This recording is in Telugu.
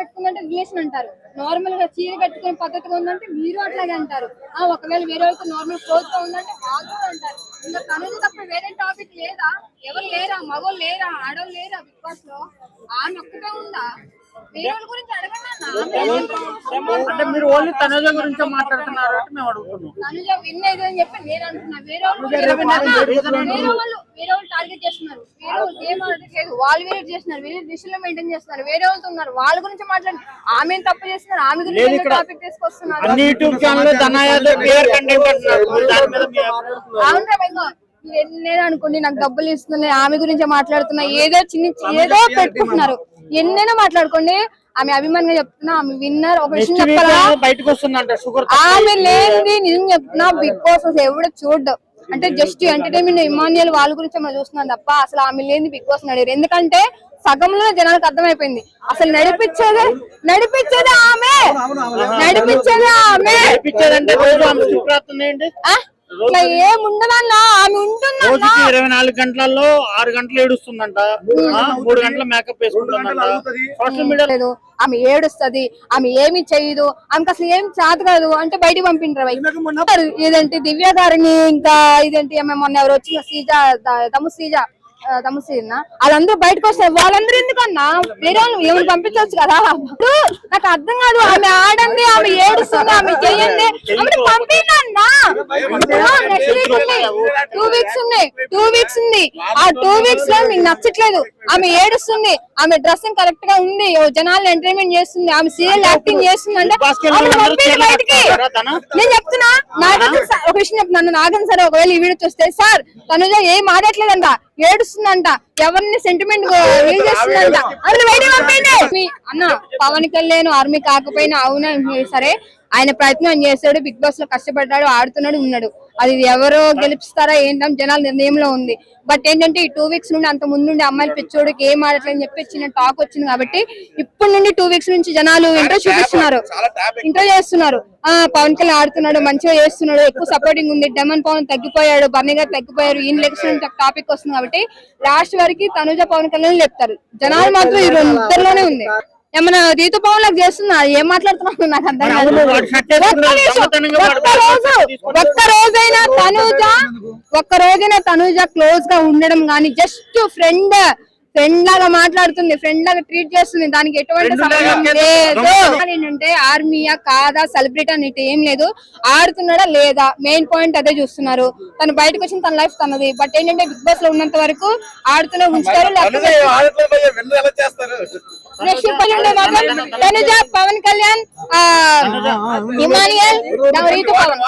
పెట్టుకుందంటే రిలేషన్ అంటారు, నార్మల్ గా చీర కట్టుకునే పద్ధతిగా ఉందంటే మీరు అట్లాగే అంటారు. ఒకవేళ వేరే వాళ్ళతో నార్మల్ క్లోజ్ గా ఉందంటే వాళ్ళు అంటారు. ఇంకా తనది తప్ప వేరే టాపిక్ లేదా? ఎవరు లేరా? మగోళ్ళు లేరా? ఆడవాళ్ళు లేరా బిగ్ బాస్ లో? ఆమె ఒక్కటే ఉందా? వేరే వాళ్ళ గురించి అడగండి. అంటే మీరు ఓన్లీ తనుజ గురించి మాట్లాడుతున్నారు అంటే మేము అడుగుతున్నాం. తనుజ విన్ అయ్యేది అని చెప్పి నేను అంటున్నా. వేరే వాళ్ళు టార్గెట్ చేస్తున్నారు. వేరే వాళ్ళు ఏం ఆడట్లేదు, వాళ్ళు వేరే చేస్తున్నారు, వేరే దిశలో మెయింటైన్ చేస్తున్నారు. వేరే వాళ్ళతో ఉన్నారు, వాళ్ళ గురించి మాట్లాడి ఆమె తప్పు చేస్తున్నారు, ఆమె గురించి టాపిక్ తీసుకొస్తున్నారు. ఎన్నేదో అనుకోండి, నాకు డబ్బులు ఇస్తున్నాయి, ఆమె గురించి మాట్లాడుతున్నా, ఏదో ఏదో పెట్టుకుంటున్నారు. ఎన్నైనా మాట్లాడుకోండి, ఆమె అభిమానంగా చెప్తున్నా, ఆమె విన్నర్. ఒక విషయం చెప్పాలా, ఆమె లేనిది నిజం చెప్తున్నా బిగ్ బాస్ అసలు ఎవడో చూడ్డం. అంటే జస్ట్ ఎంటర్టైన్మెంట్ ఇమాన్యుయల్ వాళ్ళ గురించి మనం చూస్తున్నాం తప్ప అసలు ఆమె లేని బిగ్ బాస్ నడిగారు. ఎందుకంటే సగంలో జనాలకు అర్థమైపోయింది అసలు నడిపించేదే ఆమె, ఇట్లా ఏముండదన్నా. ఆమె ఉంటుందా 24 గంటలలో 6 గంటలు ఏడుస్తుందంట, 3 గంటల మేకప్ వేసుకుంటుందంట. సోషల్ మీడియా లేదు, ఆమె ఏడుస్తుంది, ఆమె ఏమి చేయదు, ఆమెకు అసలు ఏం చేత కాదు అంటే బయటకు పంపింటారు. ఇదేంటి దివ్య గారిని, ఇంకా ఇదేంటి మొన్న ఎవరు వచ్చిన తమ్ముసీనా వాళ్ళందరూ బయటకు వస్తారు. వాళ్ళందరూ ఎందుకన్నా వేరే వాళ్ళు ఏమైనా పంపించవచ్చు కదా. నాకు అర్థం కాదు, ఆమె ఆడండి, ఆమె ఏడుస్తుంది, ఆమె చేయండి, ఆమె పంపిందన్నా. 2 వీక్స్ ఉంది, ఆ 2 వీక్స్ లో మీకు నచ్చట్లేదు, ఆమె ఏడుస్తుంది, ఆమె డ్రెస్సింగ్ కరెక్ట్ గా ఉంది, జనాలు ఎంటర్టైన్మెంట్ చేస్తుంది, ఆమె సీరియల్ యాక్టింగ్ చేస్తుంది అంటే బయటికి. నేను చెప్తున్నా, ఒక విషయం చెప్తున్నాను, నాగన్ సార్ ఒకవేళ ఈ వీడియో చూస్తే, సార్ తనుజ ఏం ఆడట్లేదంట, ఏడుస్తుందంట, ఎవరిని సెంటిమెంట్ రిలీజ్ చేస్తుందంట, అందులో బయటికి పంపింది. అన్న పవన్ కళ్యాణ్ ఆర్మీ కాకపోయినా అవునా సరే, ఆయన ప్రయత్నం చేశాడు, బిగ్ బాస్ లో కష్టపడ్డాడు, ఆడుతున్నాడు, ఉన్నాడు. అది ఎవరో గెలిపిస్తారా ఏంటంటే జనాల నిర్ణయంలో ఉంది. బట్ ఏంటంటే ఈ 2 వీక్స్ నుండి అంత ముందు నుండి అమ్మాయిలు పిచ్చోడికి ఏం ఆడట్లేదు అని చెప్పి చిన్న టాక్ వచ్చింది కాబట్టి ఇప్పటి నుండి 2 వీక్స్ నుంచి జనాలు ఇంట్రెస్ట్ చూపిస్తున్నారు, ఇంట్రెస్ట్ చేస్తున్నారు. పవన్ కళ్యాణ్ ఆడుతున్నాడు, మంచిగా చేస్తున్నాడు, ఎక్కువ సపోర్టింగ్ ఉంది, డెమన్ పవన్ తగ్గిపోయాడు, బన్నీ గారు తగ్గిపోయారు, ఈ ఎలక్షన్ టాపిక్ వస్తుంది కాబట్టి లాస్ట్ వరకు తనుజ పవన్ కళ్యాణ్ చెప్తారు. జనాలు మాత్రం ఈ 2లోనే ఉంది. ఏమన్నా రీతు పవన్ లాగా చేస్తున్నా, ఏం మాట్లాడుతున్నావు నాకు అర్థం కాదు. ఒక్క రోజైనా తనుజ క్లోజ్ గా ఉండడం గానీ, జస్ట్ ఫ్రెండ్ లాగా మాట్లాడుతుంది, ఫ్రెండ్ లాగా ట్రీట్ చేస్తుంది, దానికి ఎటువంటి సంబంధం లేదు. ఏంటంటే ఆర్మీయా కాదా, సెలబ్రిటీ అని ఏం లేదు, ఆడుతున్నాడా లేదా మెయిన్ పాయింట్ అదే చూస్తున్నారు. తను బయటకు వచ్చిన తన లైఫ్ తనది. బట్ ఏంటంటే బిగ్ బాస్ లో ఉన్నంత వరకు ఆడుతూనే ఉంచుతారు. తనుజ, పవన్ కళ్యాణ్, ఇమానియల్, రీతు పవన్.